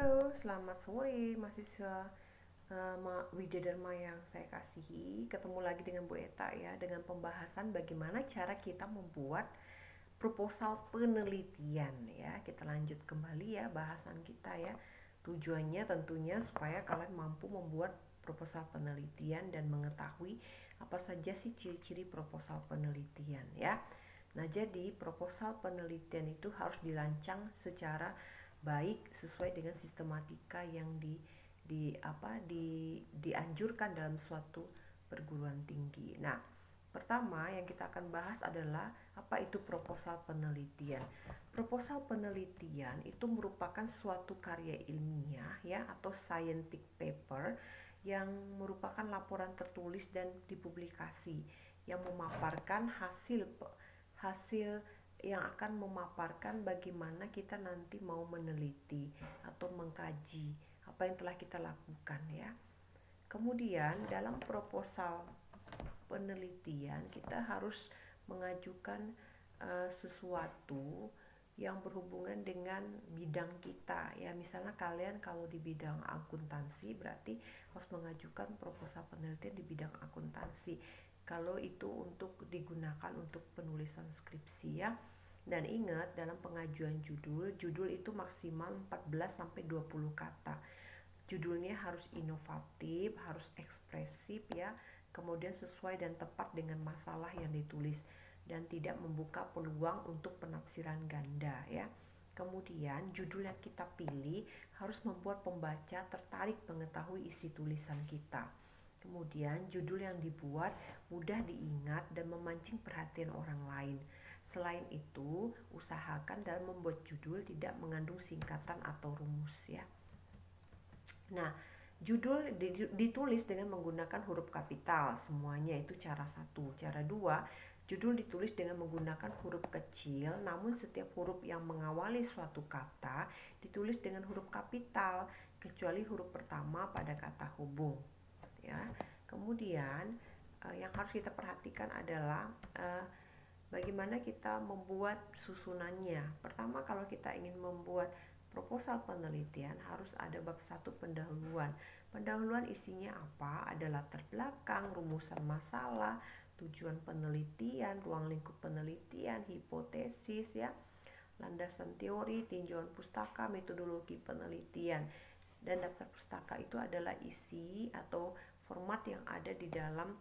Halo, selamat sore mahasiswa Widya yang saya kasihi. Ketemu lagi dengan Bu Eta ya, dengan pembahasan bagaimana cara kita membuat proposal penelitian ya. Kita lanjut kembali ya bahasan kita ya. Tujuannya tentunya supaya kalian mampu membuat proposal penelitian dan mengetahui apa saja sih ciri-ciri proposal penelitian ya. Nah, jadi proposal penelitian itu harus dirancang secara baik sesuai dengan sistematika yang dianjurkan dalam suatu perguruan tinggi. Nah, pertama yang kita akan bahas adalah apa itu proposal penelitian. Proposal penelitian itu merupakan suatu karya ilmiah ya atau scientific paper yang merupakan laporan tertulis dan dipublikasi yang memaparkan hasil yang akan memaparkan bagaimana kita nanti mau meneliti atau mengkaji apa yang telah kita lakukan ya. Kemudian dalam proposal penelitian kita harus mengajukan sesuatu yang berhubungan dengan bidang kita ya. Misalnya kalian kalau di bidang akuntansi berarti harus mengajukan proposal penelitian di bidang akuntansi kalau itu untuk digunakan untuk penulisan skripsi ya. Dan ingat dalam pengajuan judul itu maksimal 14-20 kata. Judulnya harus inovatif, harus ekspresif ya, kemudian sesuai dan tepat dengan masalah yang ditulis dan tidak membuka peluang untuk penafsiran ganda ya. Kemudian judul yang kita pilih harus membuat pembaca tertarik mengetahui isi tulisan kita. Kemudian judul yang dibuat mudah diingat dan memancing perhatian orang lain. Selain itu, usahakan dalam membuat judul tidak mengandung singkatan atau rumus ya. Nah, judul ditulis dengan menggunakan huruf kapital semuanya, itu cara satu. Cara dua, judul ditulis dengan menggunakan huruf kecil, namun setiap huruf yang mengawali suatu kata ditulis dengan huruf kapital, kecuali huruf pertama pada kata hubung ya. Kemudian yang harus kita perhatikan adalah bagaimana kita membuat susunannya. Pertama, kalau kita ingin membuat proposal penelitian harus ada bab 1 pendahuluan. Pendahuluan isinya apa? Ada latar belakang, rumusan masalah, tujuan penelitian, ruang lingkup penelitian, hipotesis ya, landasan teori, tinjauan pustaka, metodologi penelitian. Dan daftar pustaka itu adalah isi atau format yang ada di dalam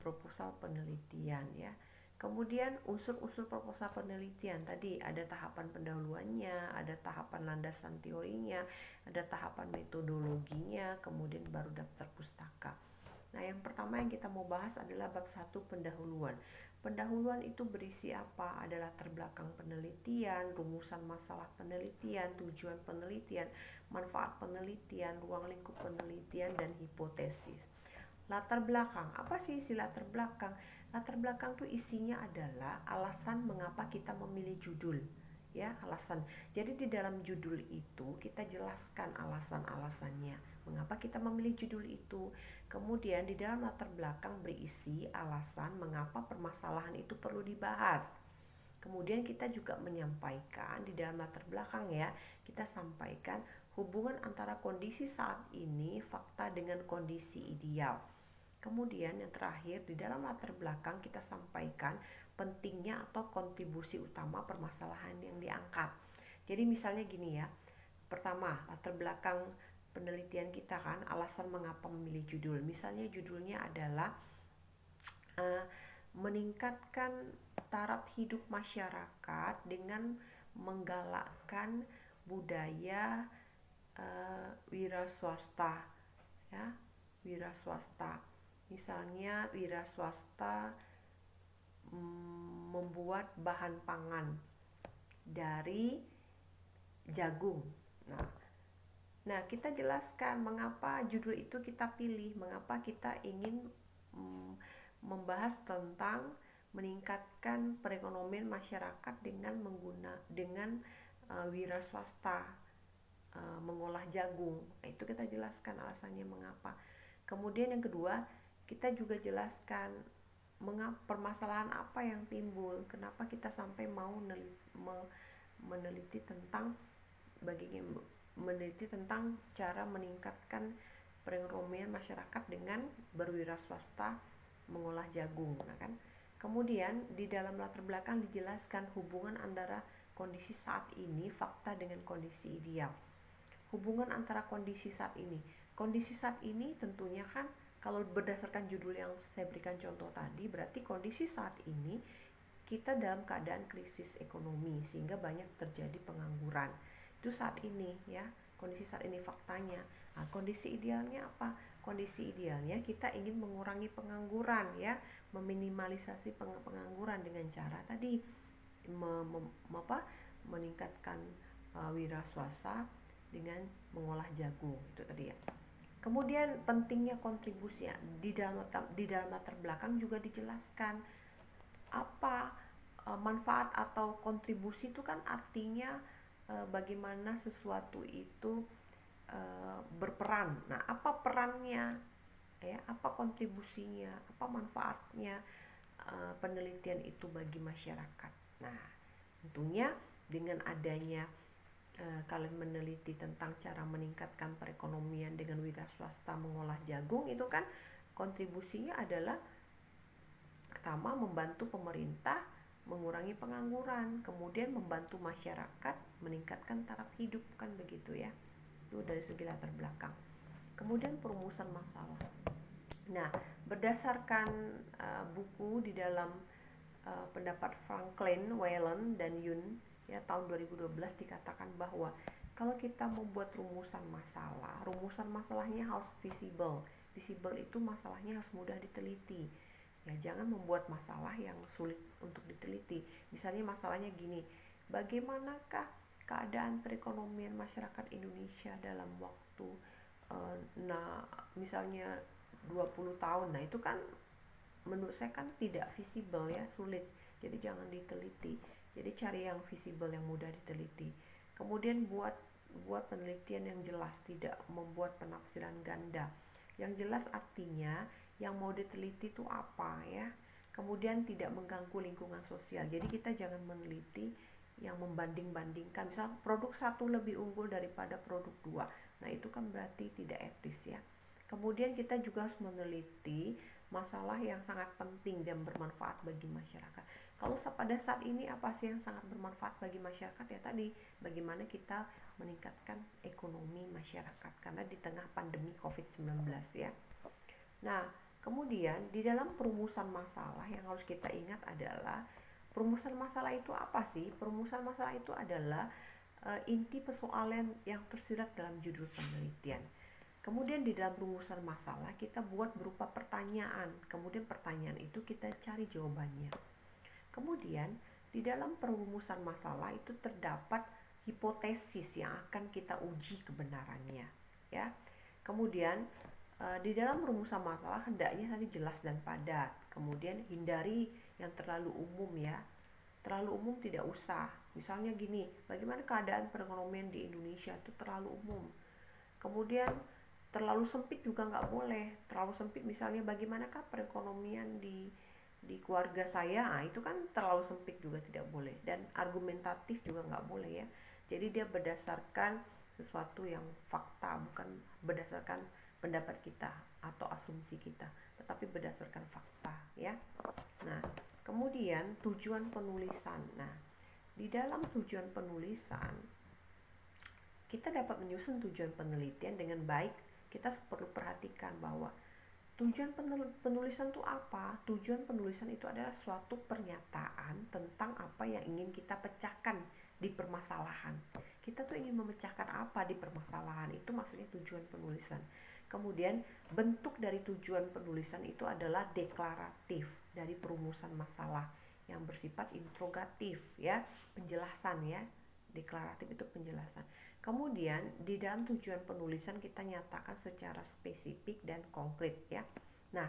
proposal penelitian ya. Kemudian unsur-unsur proposal penelitian tadi ada tahapan pendahuluannya, ada tahapan landasan teorinya, ada tahapan metodologinya, kemudian baru daftar pustaka. Nah, yang pertama yang kita mau bahas adalah bab 1 pendahuluan. Pendahuluan itu berisi apa? Ada latar belakang penelitian, rumusan masalah penelitian, tujuan penelitian, manfaat penelitian, ruang lingkup penelitian, dan hipotesis. Latar belakang, apa sih isi latar belakang? Latar belakang tuh isinya adalah alasan mengapa kita memilih judul ya, alasan. Jadi di dalam judul itu kita jelaskan alasan-alasannya mengapa kita memilih judul itu. Kemudian di dalam latar belakang berisi alasan mengapa permasalahan itu perlu dibahas. Kemudian kita juga menyampaikan di dalam latar belakang ya, kita sampaikan hubungan antara kondisi saat ini, fakta dengan kondisi ideal. Kemudian yang terakhir di dalam latar belakang kita sampaikan pentingnya atau kontribusi utama permasalahan yang diangkat. Jadi misalnya gini ya, pertama latar belakang penelitian kita kan, alasan mengapa memilih judul. Misalnya judulnya adalah meningkatkan taraf hidup masyarakat dengan menggalakkan budaya wira swasta ya, wira swasta. Misalnya wira swasta membuat bahan pangan dari jagung. Nah, kita jelaskan mengapa judul itu kita pilih, mengapa kita ingin membahas tentang meningkatkan perekonomian masyarakat dengan wira swasta mengolah jagung. Itu kita jelaskan alasannya mengapa. Kemudian yang kedua, kita juga jelaskan permasalahan apa yang timbul, kenapa kita sampai mau meneliti tentang meneliti tentang cara meningkatkan perekonomian masyarakat dengan berwira swasta mengolah jagung. Nah kan, kemudian di dalam latar belakang dijelaskan hubungan antara kondisi saat ini, fakta dengan kondisi ideal. Hubungan antara kondisi saat ini tentunya kan, kalau berdasarkan judul yang saya berikan contoh tadi, berarti kondisi saat ini kita dalam keadaan krisis ekonomi sehingga banyak terjadi pengangguran. Itu saat ini ya, kondisi saat ini faktanya. Nah, kondisi idealnya apa? Kondisi idealnya kita ingin mengurangi pengangguran ya, meminimalisasi pengangguran dengan cara tadi meningkatkan wira swasta dengan mengolah jagung itu tadi ya. Kemudian pentingnya kontribusi di dalam latar belakang juga dijelaskan apa manfaat atau kontribusi itu kan artinya bagaimana sesuatu itu berperan. Nah, apa perannya ya, apa kontribusinya, apa manfaatnya penelitian itu bagi masyarakat. Nah, tentunya dengan adanya kalian meneliti tentang cara meningkatkan perekonomian dengan wira swasta mengolah jagung, itu kan kontribusinya adalah pertama membantu pemerintah mengurangi pengangguran, kemudian membantu masyarakat meningkatkan taraf hidup, kan begitu ya. Itu dari segi latar belakang. Kemudian perumusan masalah. Nah, berdasarkan buku di dalam pendapat Franklin, Whelan, dan Yun ya tahun 2012 dikatakan bahwa kalau kita membuat rumusan masalahnya harus visible. Visible itu masalahnya harus mudah diteliti. Ya, jangan membuat masalah yang sulit untuk diteliti. Misalnya masalahnya gini, bagaimanakah keadaan perekonomian masyarakat Indonesia dalam waktu misalnya 20 tahun. Nah, itu kan menurut saya kan tidak visible ya, sulit. Jadi jangan diteliti. Jadi cari yang visible, yang mudah diteliti. Kemudian buat penelitian yang jelas, tidak membuat penafsiran ganda. Yang jelas artinya yang mau diteliti itu apa ya. Kemudian tidak mengganggu lingkungan sosial. Jadi kita jangan meneliti yang membanding-bandingkan. Misal produk satu lebih unggul daripada produk dua. Nah, itu kan berarti tidak etis ya. Kemudian kita juga harus meneliti masalah yang sangat penting dan bermanfaat bagi masyarakat. Kalau pada saat ini apa sih yang sangat bermanfaat bagi masyarakat? Ya tadi, bagaimana kita meningkatkan ekonomi masyarakat karena di tengah pandemi COVID-19 ya. Nah, kemudian di dalam perumusan masalah yang harus kita ingat adalah perumusan masalah itu apa sih? Perumusan masalah itu adalah inti persoalan yang tersirat dalam judul penelitian. Kemudian di dalam rumusan masalah kita buat berupa pertanyaan. Kemudian pertanyaan itu kita cari jawabannya. Kemudian di dalam perumusan masalah itu terdapat hipotesis yang akan kita uji kebenarannya. Ya. Kemudian di dalam rumusan masalah hendaknya tadi jelas dan padat. Kemudian hindari yang terlalu umum ya. Terlalu umum tidak usah. Misalnya gini, bagaimana keadaan perekonomian di Indonesia itu terlalu umum. Kemudian terlalu sempit juga nggak boleh. Terlalu sempit misalnya bagaimanakah perekonomian di keluarga saya, nah itu kan terlalu sempit juga tidak boleh. Dan argumentatif juga nggak boleh ya. Jadi dia berdasarkan sesuatu yang fakta, bukan berdasarkan pendapat kita atau asumsi kita, tetapi berdasarkan fakta ya. Nah, kemudian tujuan penulisan. Nah, di dalam tujuan penulisan kita dapat menyusun tujuan penelitian dengan baik. Kita perlu perhatikan bahwa tujuan penulisan itu apa? Tujuan penulisan itu adalah suatu pernyataan tentang apa yang ingin kita pecahkan di permasalahan. Kita tuh ingin memecahkan apa di permasalahan, itu maksudnya tujuan penulisan. Kemudian bentuk dari tujuan penulisan itu adalah deklaratif dari perumusan masalah yang bersifat interrogatif ya, penjelasan ya. Deklaratif itu penjelasan. Kemudian di dalam tujuan penulisan kita nyatakan secara spesifik dan konkret ya. Nah,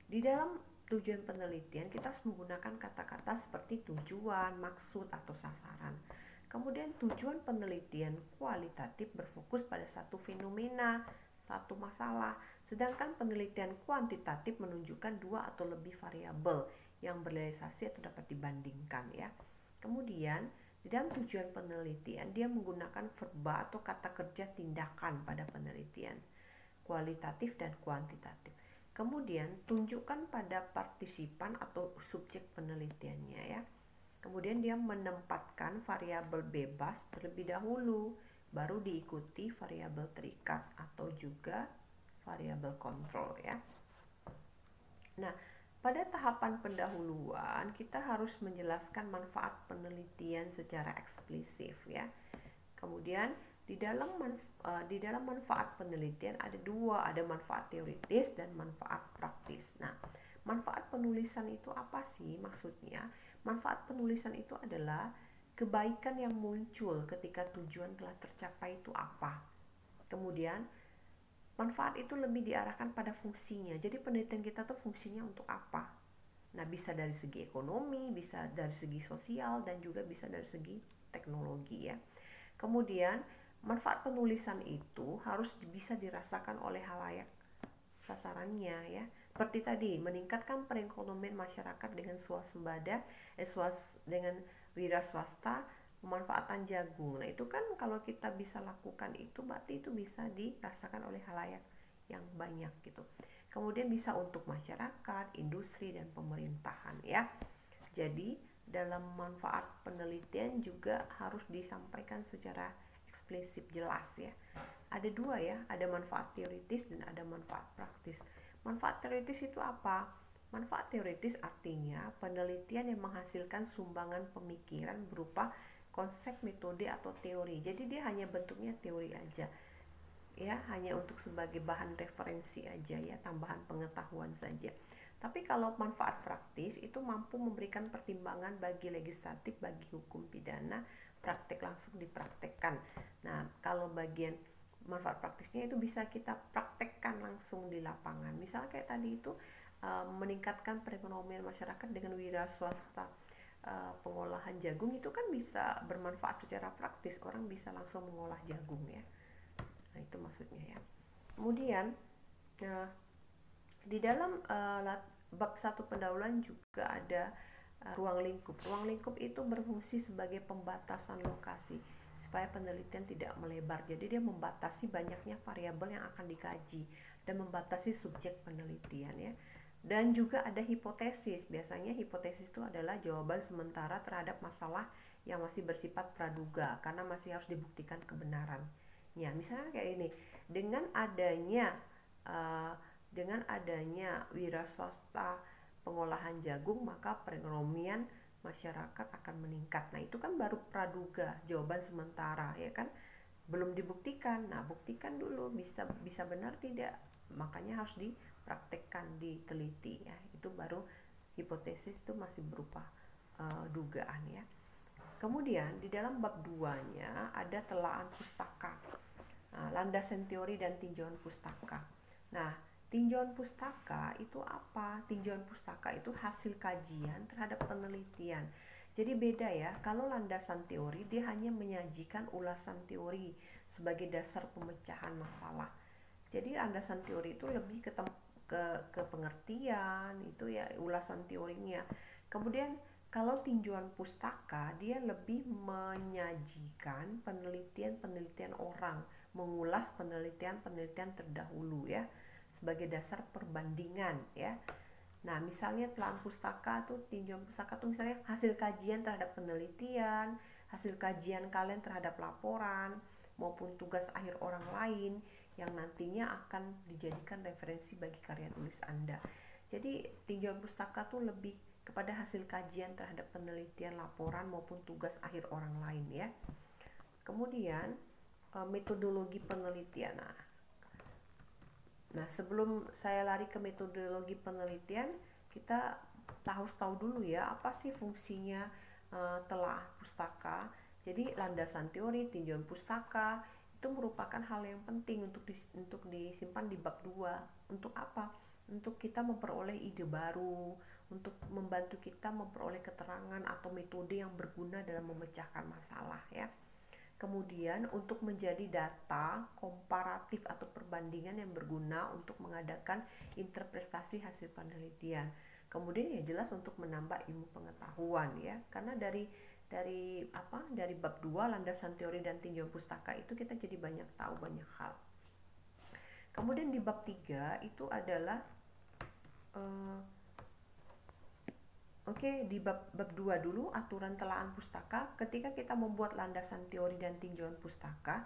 di dalam tujuan penelitian kita harus menggunakan kata-kata seperti tujuan, maksud, atau sasaran. Kemudian tujuan penelitian kualitatif berfokus pada satu fenomena, satu masalah. Sedangkan penelitian kuantitatif menunjukkan dua atau lebih variabel yang berrealisasi atau dapat dibandingkan ya. Kemudian Di dalam tujuan penelitian, dia menggunakan verba atau kata kerja tindakan pada penelitian, kualitatif dan kuantitatif. Kemudian, tunjukkan pada partisipan atau subjek penelitiannya ya. Kemudian dia menempatkan variabel bebas terlebih dahulu, baru diikuti variabel terikat atau juga variabel kontrol ya. Nah, pada tahapan pendahuluan kita harus menjelaskan manfaat penelitian secara eksplisit ya. Kemudian di dalam manfaat penelitian ada dua, ada manfaat teoritis dan manfaat praktis. Nah, manfaat penulisan itu apa sih maksudnya? Manfaat penulisan itu adalah kebaikan yang muncul ketika tujuan telah tercapai itu apa. Kemudian manfaat itu lebih diarahkan pada fungsinya. Jadi penelitian kita tuh fungsinya untuk apa? Nah, bisa dari segi ekonomi, bisa dari segi sosial, dan juga bisa dari segi teknologi ya. Kemudian, manfaat penulisan itu harus bisa dirasakan oleh halayak sasarannya ya. Seperti tadi, meningkatkan perekonomian masyarakat dengan swasembada, dengan wira swasta, pemanfaatan jagung. Nah, itu kan kalau kita bisa lakukan itu, berarti itu bisa dirasakan oleh halayak yang banyak gitu. Kemudian bisa untuk masyarakat, industri, dan pemerintahan ya. Jadi dalam manfaat penelitian juga harus disampaikan secara eksplisit jelas ya. Ada dua ya, ada manfaat teoritis dan ada manfaat praktis. Manfaat teoritis itu apa? Manfaat teoritis artinya penelitian yang menghasilkan sumbangan pemikiran berupa konsep, metode, atau teori. Jadi dia hanya bentuknya teori aja ya, hanya untuk sebagai bahan referensi aja ya, tambahan pengetahuan saja. Tapi kalau manfaat praktis itu mampu memberikan pertimbangan bagi legislatif, bagi hukum pidana, praktek langsung dipraktekkan. Nah, kalau bagian manfaat praktisnya itu bisa kita praktekkan langsung di lapangan. Misalnya kayak tadi itu meningkatkan perekonomian masyarakat dengan wira swasta, pengolahan jagung itu kan bisa bermanfaat secara praktis, orang bisa langsung mengolah jagung ya. Nah, itu maksudnya ya. Kemudian di dalam bab 1 pendahuluan juga ada ruang lingkup. Ruang lingkup itu berfungsi sebagai pembatasan lokasi supaya penelitian tidak melebar. Jadi dia membatasi banyaknya variabel yang akan dikaji dan membatasi subjek penelitian ya. Dan juga ada hipotesis. Biasanya hipotesis itu adalah jawaban sementara terhadap masalah yang masih bersifat praduga karena masih harus dibuktikan kebenaran. Ya, misalnya kayak ini, dengan adanya wira swasta pengolahan jagung, maka perekonomian masyarakat akan meningkat. Nah, itu kan baru praduga, jawaban sementara ya kan, belum dibuktikan. Nah, buktikan dulu bisa benar tidak, makanya harus dipraktekkan, diteliti ya. Itu baru hipotesis, itu masih berupa dugaan ya. Kemudian di dalam bab 2-nya ada telaan pustaka. Nah, landasan teori dan tinjauan pustaka. Nah, tinjauan pustaka itu apa? Tinjauan pustaka itu hasil kajian terhadap penelitian. Jadi beda ya, kalau landasan teori dia hanya menyajikan ulasan teori sebagai dasar pemecahan masalah. Jadi landasan teori itu lebih ke pengertian, itu ya ulasan teorinya. Kemudian kalau tinjauan pustaka dia lebih menyajikan penelitian orang, mengulas penelitian terdahulu ya sebagai dasar perbandingan ya. Nah, misalnya telaan pustaka tuh, tinjauan pustaka tuh misalnya hasil kajian terhadap penelitian, hasil kajian kalian terhadap laporan maupun tugas akhir orang lain yang nantinya akan dijadikan referensi bagi karya tulis Anda. Jadi tinjauan pustaka tuh lebih kepada hasil kajian terhadap penelitian, laporan maupun tugas akhir orang lain ya. Kemudian metodologi penelitian. Nah, sebelum saya lari ke metodologi penelitian, kita tahu dulu ya apa sih fungsinya telah pustaka. Jadi landasan teori, tinjauan pustaka itu merupakan hal yang penting untuk disimpan di bab 2. Untuk apa? Untuk kita memperoleh ide baru, untuk membantu kita memperoleh keterangan atau metode yang berguna dalam memecahkan masalah ya. Kemudian untuk menjadi data komparatif atau perbandingan yang berguna untuk mengadakan interpretasi hasil penelitian. Kemudian ya jelas untuk menambah ilmu pengetahuan ya, karena dari dari bab 2 landasan teori dan tinjauan pustaka itu kita jadi banyak tahu banyak hal. Kemudian di bab 3 itu adalah di bab 2 dulu, aturan telaan pustaka. Ketika kita membuat landasan teori dan tinjauan pustaka,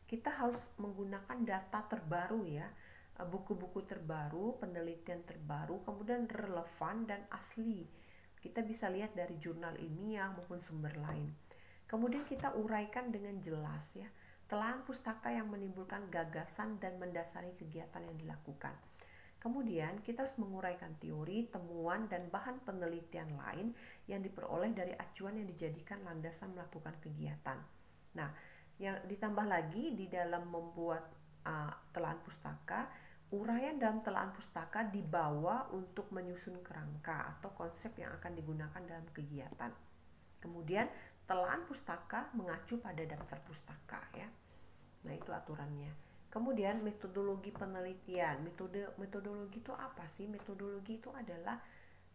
kita harus menggunakan data terbaru ya, buku-buku terbaru, penelitian terbaru, kemudian relevan dan asli. Kita bisa lihat dari jurnal ilmiah maupun sumber lain. Kemudian kita uraikan dengan jelas ya, telaan pustaka yang menimbulkan gagasan dan mendasari kegiatan yang dilakukan. Kemudian kita harus menguraikan teori, temuan, dan bahan penelitian lain yang diperoleh dari acuan yang dijadikan landasan melakukan kegiatan. Nah, yang ditambah lagi di dalam membuat telaan pustaka, uraian dalam telaan pustaka dibawa untuk menyusun kerangka atau konsep yang akan digunakan dalam kegiatan. Kemudian telaan pustaka mengacu pada daftar pustaka ya. Nah, itu aturannya. Kemudian metodologi penelitian. Metodologi itu apa sih? Metodologi itu adalah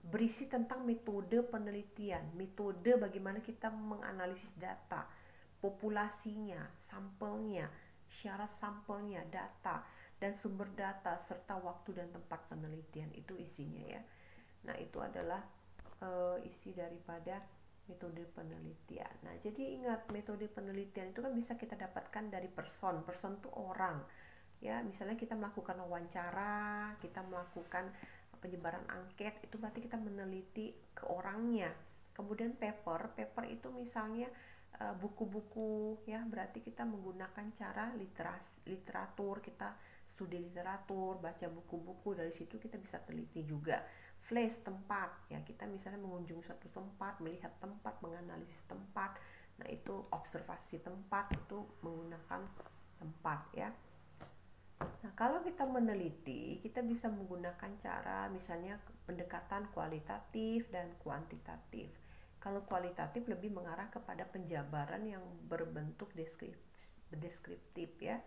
berisi tentang metode penelitian, metode bagaimana kita menganalisis data, populasinya, sampelnya, syarat sampelnya, data, dan sumber data, serta waktu dan tempat penelitian. Itu isinya ya. Nah, itu adalah isi daripada metode penelitian. Nah, jadi ingat, metode penelitian itu kan bisa kita dapatkan dari person itu orang. Ya, misalnya kita melakukan wawancara, kita melakukan penyebaran angket, itu berarti kita meneliti ke orangnya. Kemudian paper itu misalnya buku-buku ya, berarti kita menggunakan cara literatur, kita studi literatur, baca buku-buku, dari situ kita bisa teliti juga. Flash, tempat ya, kita misalnya mengunjungi suatu tempat, melihat tempat, menganalisis tempat. Nah, itu observasi tempat, itu menggunakan tempat ya. Nah, kalau kita meneliti, kita bisa menggunakan cara misalnya pendekatan kualitatif dan kuantitatif. Kalau kualitatif lebih mengarah kepada penjabaran yang berbentuk deskriptif ya.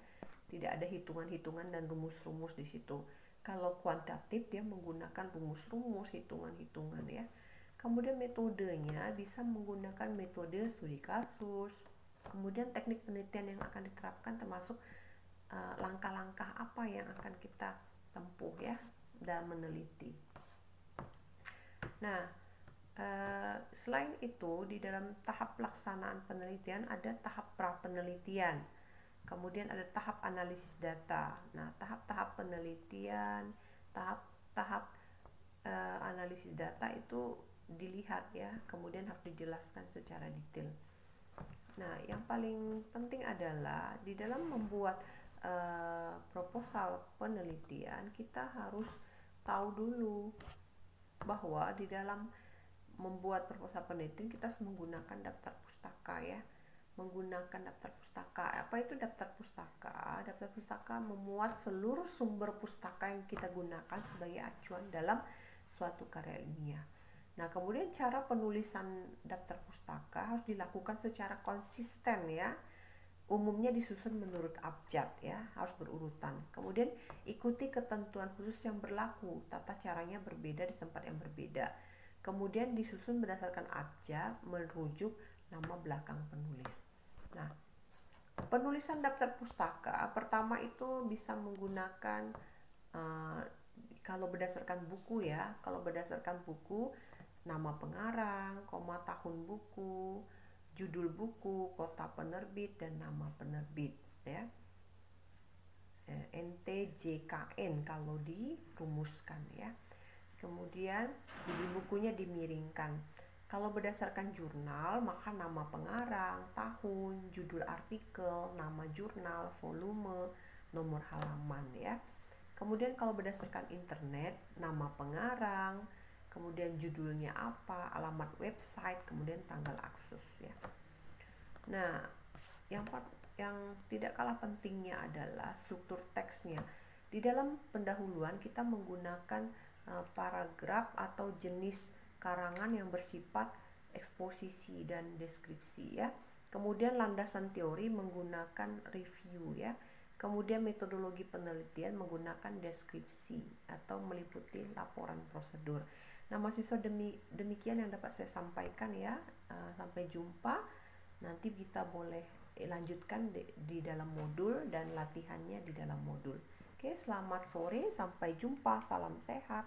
Tidak ada hitungan-hitungan dan rumus-rumus di situ. Kalau kuantitatif dia menggunakan rumus-rumus, hitungan-hitungan ya. Kemudian metodenya bisa menggunakan metode studi kasus. Kemudian teknik penelitian yang akan diterapkan termasuk langkah-langkah apa yang akan kita tempuh ya dalam meneliti. Nah, selain itu di dalam tahap pelaksanaan penelitian ada tahap pra-penelitian. Kemudian ada tahap analisis data. Nah, tahap-tahap penelitian, tahap analisis data itu dilihat ya, kemudian harus dijelaskan secara detail. Nah, yang paling penting adalah di dalam membuat proposal penelitian, kita harus tahu dulu bahwa di dalam membuat proposal penelitian kita harus menggunakan daftar pustaka ya. Menggunakan daftar pustaka. Apa itu daftar pustaka? Daftar pustaka memuat seluruh sumber pustaka yang kita gunakan sebagai acuan dalam suatu karya ilmiah. Nah, kemudian cara penulisan daftar pustaka harus dilakukan secara konsisten ya. Umumnya disusun menurut abjad ya, harus berurutan. Kemudian ikuti ketentuan khusus yang berlaku. Tata caranya berbeda di tempat yang berbeda. Kemudian disusun berdasarkan abjad merujuk nama belakang penulis. Nah, penulisan daftar pustaka pertama itu bisa menggunakan kalau berdasarkan buku ya, kalau berdasarkan buku, nama pengarang, tahun buku, judul buku, kota penerbit, dan nama penerbit ya. NTJKN kalau dirumuskan ya. Kemudian judul bukunya dimiringkan. Kalau berdasarkan jurnal, maka nama pengarang, tahun, judul artikel, nama jurnal, volume, nomor halaman ya. Kemudian kalau berdasarkan internet, nama pengarang, kemudian judulnya apa, alamat website, kemudian tanggal akses ya. Nah, yang tidak kalah pentingnya adalah struktur teksnya. Di dalam pendahuluan kita menggunakan paragraf atau jenis karangan yang bersifat eksposisi dan deskripsi ya. Kemudian landasan teori menggunakan review ya. Kemudian metodologi penelitian menggunakan deskripsi atau meliputi laporan prosedur. Nah, mahasiswa demikian yang dapat saya sampaikan ya. Sampai jumpa. Nanti kita boleh lanjutkan di dalam modul dan latihannya di dalam modul. Oke, selamat sore, sampai jumpa, salam sehat.